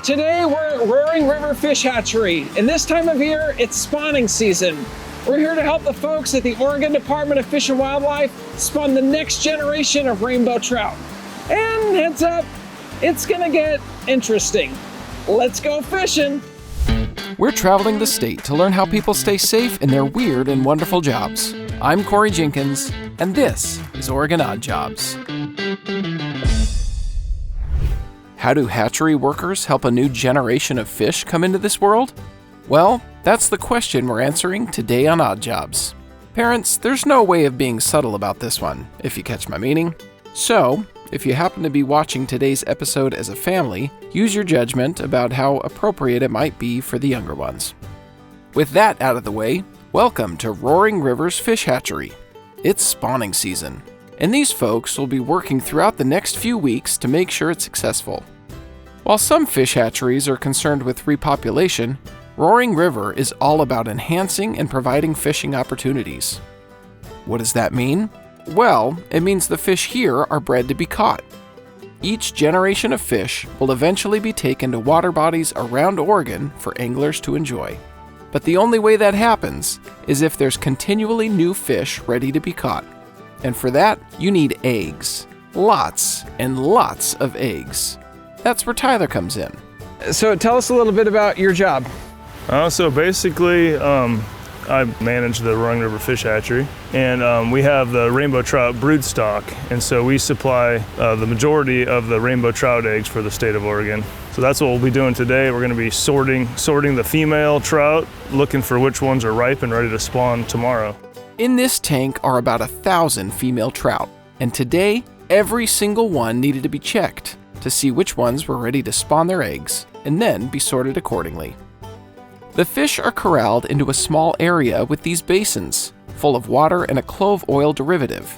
Today we're at Roaring River Fish Hatchery, and this time of year it's spawning season. We're here to help the folks at the Oregon Department of Fish and Wildlife spawn the next generation of rainbow trout. And heads up, it's gonna get interesting. Let's go fishing. We're traveling the state to learn how people stay safe in their weird and wonderful jobs. I'm Corey Jenkins, and this is Oregon Odd Jobs. How do hatchery workers help a new generation of fish come into this world? Well, that's the question we're answering today on Odd Jobs. Parents, there's no way of being subtle about this one, if you catch my meaning. So, if you happen to be watching today's episode as a family, use your judgment about how appropriate it might be for the younger ones. With that out of the way, welcome to Roaring River's Fish Hatchery. It's spawning season, and these folks will be working throughout the next few weeks to make sure it's successful. While some fish hatcheries are concerned with repopulation, Roaring River is all about enhancing and providing fishing opportunities. What does that mean? Well, it means the fish here are bred to be caught. Each generation of fish will eventually be taken to water bodies around Oregon for anglers to enjoy. But the only way that happens is if there's continually new fish ready to be caught. And for that, you need eggs. Lots and lots of eggs. That's where Tyler comes in. So tell us a little bit about your job. So basically, I manage the Roaring River Fish Hatchery, and we have the rainbow trout brood stock, and so we supply the majority of the rainbow trout eggs for the state of Oregon. So that's what we'll be doing today. We're going to be sorting the female trout, looking for which ones are ripe and ready to spawn tomorrow. In this tank are about 1,000 female trout, and today, every single one needed to be checked to see which ones were ready to spawn their eggs, and then be sorted accordingly. The fish are corralled into a small area with these basins, full of water and a clove oil derivative,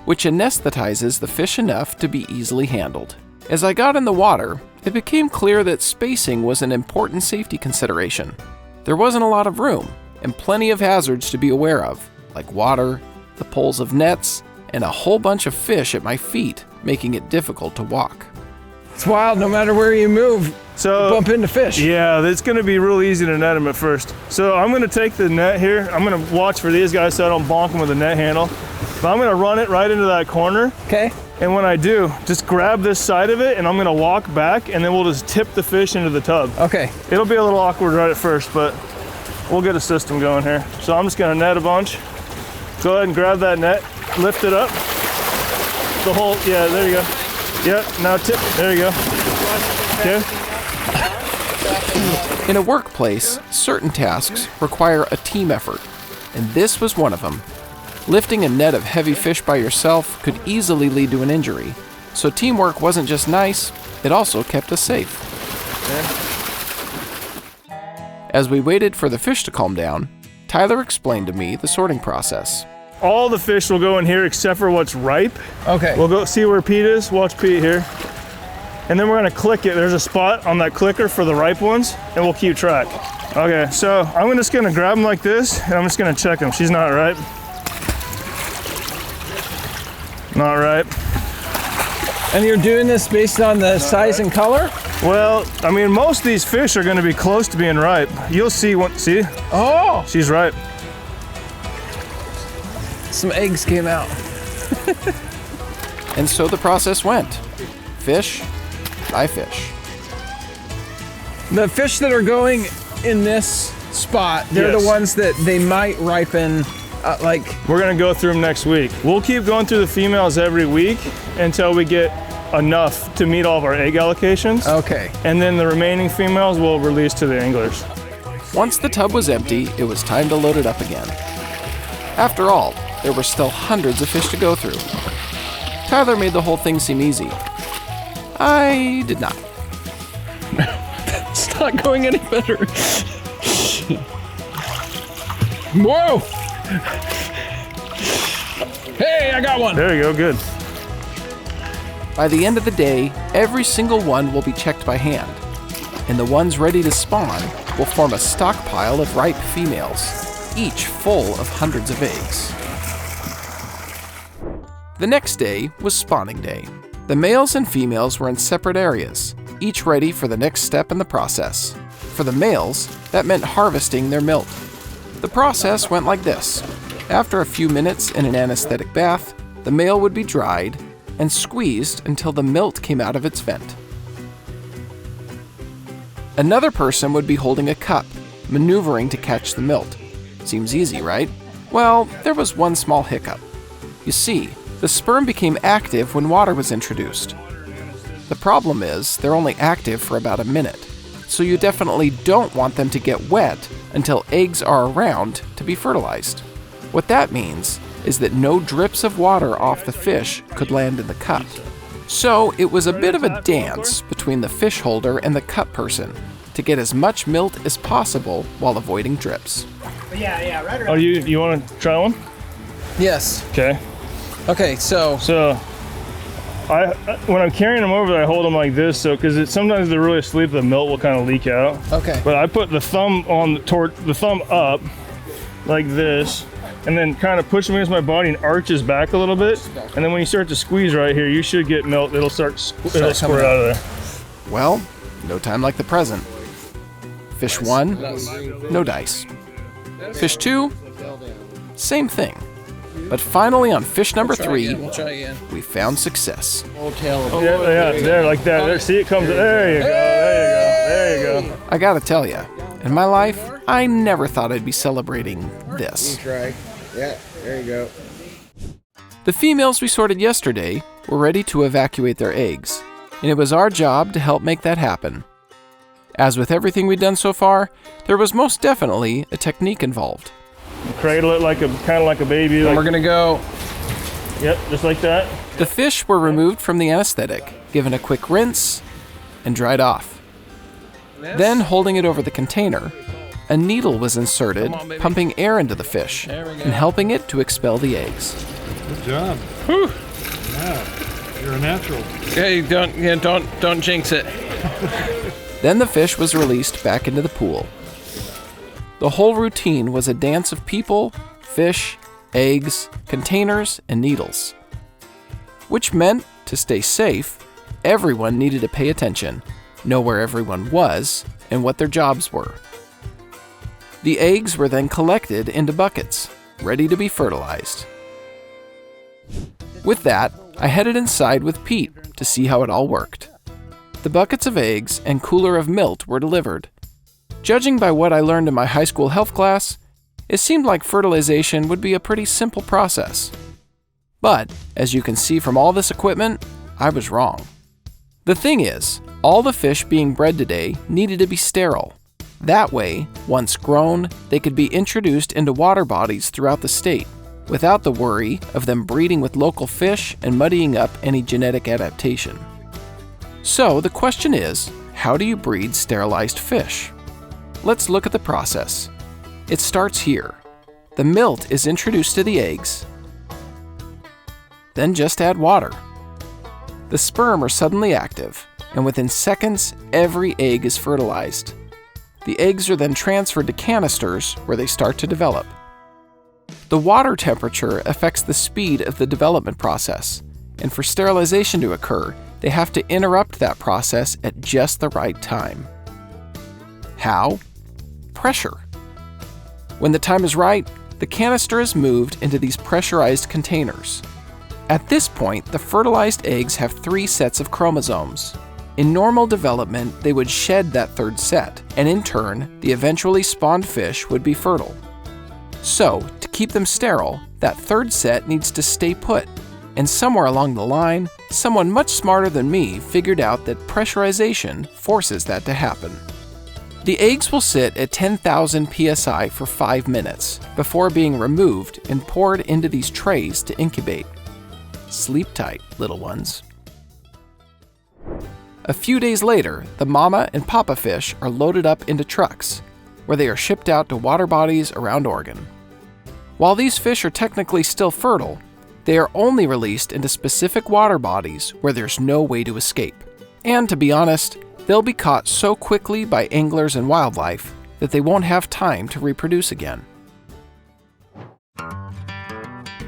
which anesthetizes the fish enough to be easily handled. As I got in the water, it became clear that spacing was an important safety consideration. There wasn't a lot of room, and plenty of hazards to be aware of, like water, the poles of nets, and a whole bunch of fish at my feet, making it difficult to walk. It's wild, no matter where you move, you bump into fish. Yeah, it's going to be real easy to net them at first. So I'm going to take the net here. I'm going to watch for these guys so I don't bonk them with the net handle. But I'm going to run it right into that corner. Okay. And when I do, just grab this side of it and I'm going to walk back and then we'll just tip the fish into the tub. Okay. It'll be a little awkward right at first, but we'll get a system going here. So I'm just going to net a bunch. Go ahead and grab that net, lift it up. The whole, yeah, there you go. Yep, now tip, there you go. Okay. In a workplace, certain tasks require a team effort, and this was one of them. Lifting a net of heavy fish by yourself could easily lead to an injury, so teamwork wasn't just nice, it also kept us safe. As we waited for the fish to calm down, Tyler explained to me the sorting process. All the fish will go in here except for what's ripe. Okay. We'll go see where Pete is. Watch Pete here. And then we're gonna click it. There's a spot on that clicker for the ripe ones, and we'll keep track. Okay, so I'm just gonna grab them like this, and I'm just gonna check them. She's not ripe. Not ripe. And you're doing this based on the size and color? Well, I mean, most of these fish are gonna be close to being ripe. You'll see one, see? Oh! She's ripe. Some eggs came out. And so the process went. Fish by fish. The fish that are going in this spot, they're Yes. the ones that they might ripen, We're gonna go through them next week. We'll keep going through the females every week until we get enough to meet all of our egg allocations. Okay. And then the remaining females we'll release to the anglers. Once the tub was empty, it was time to load it up again. After all, there were still hundreds of fish to go through. Tyler made the whole thing seem easy. I did not. It's not going any better. Whoa! Hey, I got one! There you go, good. By the end of the day, every single one will be checked by hand, and the ones ready to spawn will form a stockpile of ripe females, each full of hundreds of eggs. The next day was spawning day. The males and females were in separate areas, each ready for the next step in the process. For the males, that meant harvesting their milt. The process went like this. After a few minutes in an anesthetic bath, the male would be dried and squeezed until the milt came out of its vent. Another person would be holding a cup, maneuvering to catch the milt. Seems easy, right? Well, there was one small hiccup. You see, the sperm became active when water was introduced. The problem is, they're only active for about a minute, so you definitely don't want them to get wet until eggs are around to be fertilized. What that means is that no drips of water off the fish could land in the cup. So it was a bit of a dance between the fish holder and the cup person to get as much milt as possible while avoiding drips. Yeah, right around. Oh, you want to try one? Yes. Okay. Okay, so When I'm carrying them over, I hold them like this, so because sometimes they're really asleep, the milt will kind of leak out. okay. But I put the thumb toward the thumb up, like this, and then kind of push them against my body and arches back a little bit. And then when you start to squeeze right here, you should get milt. It'll it'll squirt out of there. Well, no time like the present. Fish 1, no dice. Fish 2, same thing. But finally on fish number 3, We'll try again. we found success. Yeah, there, like that. There, see, it comes. There you go. There you go. I gotta tell ya, in my life, I never thought I'd be celebrating this. Try. Yeah, there you go. The females we sorted yesterday were ready to evacuate their eggs, and it was our job to help make that happen. As with everything we'd done so far, there was most definitely a technique involved. Cradle it like kind of like a baby. We're Like, gonna go. yep, just like that. The fish were removed from the anesthetic, given a quick rinse, and dried off. Then, holding it over the container, a needle was inserted, pumping air into the fish and helping it to expel the eggs. Good job. Whew. Yeah, you're a natural. Hey, don't jinx it. Then the fish was released back into the pool. The whole routine was a dance of people, fish, eggs, containers, and needles. Which meant, to stay safe, everyone needed to pay attention, know where everyone was, and what their jobs were. The eggs were then collected into buckets, ready to be fertilized. With that, I headed inside with Pete to see how it all worked. The buckets of eggs and cooler of milt were delivered. Judging by what I learned in my high school health class, it seemed like fertilization would be a pretty simple process. But, as you can see from all this equipment, I was wrong. The thing is, all the fish being bred today needed to be sterile. That way, once grown, they could be introduced into water bodies throughout the state, without the worry of them breeding with local fish and muddying up any genetic adaptation. So the question is, how do you breed sterilized fish? Let's look at the process. It starts here. The milt is introduced to the eggs. Then just add water. The sperm are suddenly active, and within seconds, every egg is fertilized. The eggs are then transferred to canisters where they start to develop. The water temperature affects the speed of the development process, and for sterilization to occur, they have to interrupt that process at just the right time. How? Pressure. When the time is right, the canister is moved into these pressurized containers. At this point, the fertilized eggs have 3 sets of chromosomes. In normal development, they would shed that 3rd set, and in turn, the eventually spawned fish would be fertile. So, to keep them sterile, that 3rd set needs to stay put, and somewhere along the line, someone much smarter than me figured out that pressurization forces that to happen. The eggs will sit at 10,000 psi for 5 minutes before being removed and poured into these trays to incubate. Sleep tight, little ones. A few days later, the mama and papa fish are loaded up into trucks, where they are shipped out to water bodies around Oregon. While these fish are technically still fertile, they are only released into specific water bodies where there's no way to escape. And to be honest, they'll be caught so quickly by anglers and wildlife that they won't have time to reproduce again.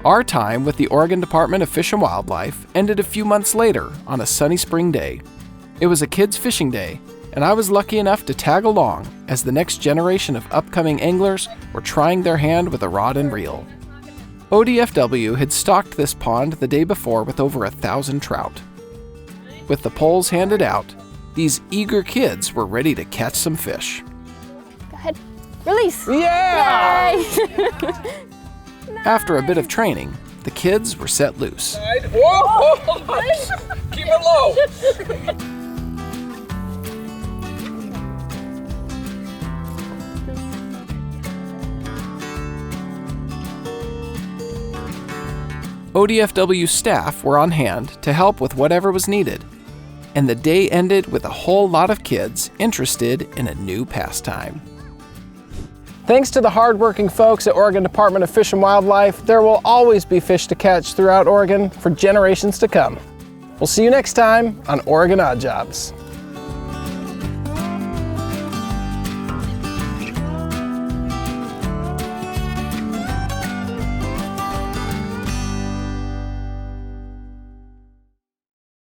Our time with the Oregon Department of Fish and Wildlife ended a few months later on a sunny spring day. It was a kids' fishing day, and I was lucky enough to tag along as the next generation of upcoming anglers were trying their hand with a rod and reel. ODFW had stocked this pond the day before with over 1,000 trout. With the poles handed out, these eager kids were ready to catch some fish. Go ahead. Release. Yeah! Yay! After a bit of training, the kids were set loose. Whoa! Keep it low! ODFW staff were on hand to help with whatever was needed, and the day ended with a whole lot of kids interested in a new pastime. Thanks to the hardworking folks at Oregon Department of Fish and Wildlife, there will always be fish to catch throughout Oregon for generations to come. We'll see you next time on Oregon Odd Jobs.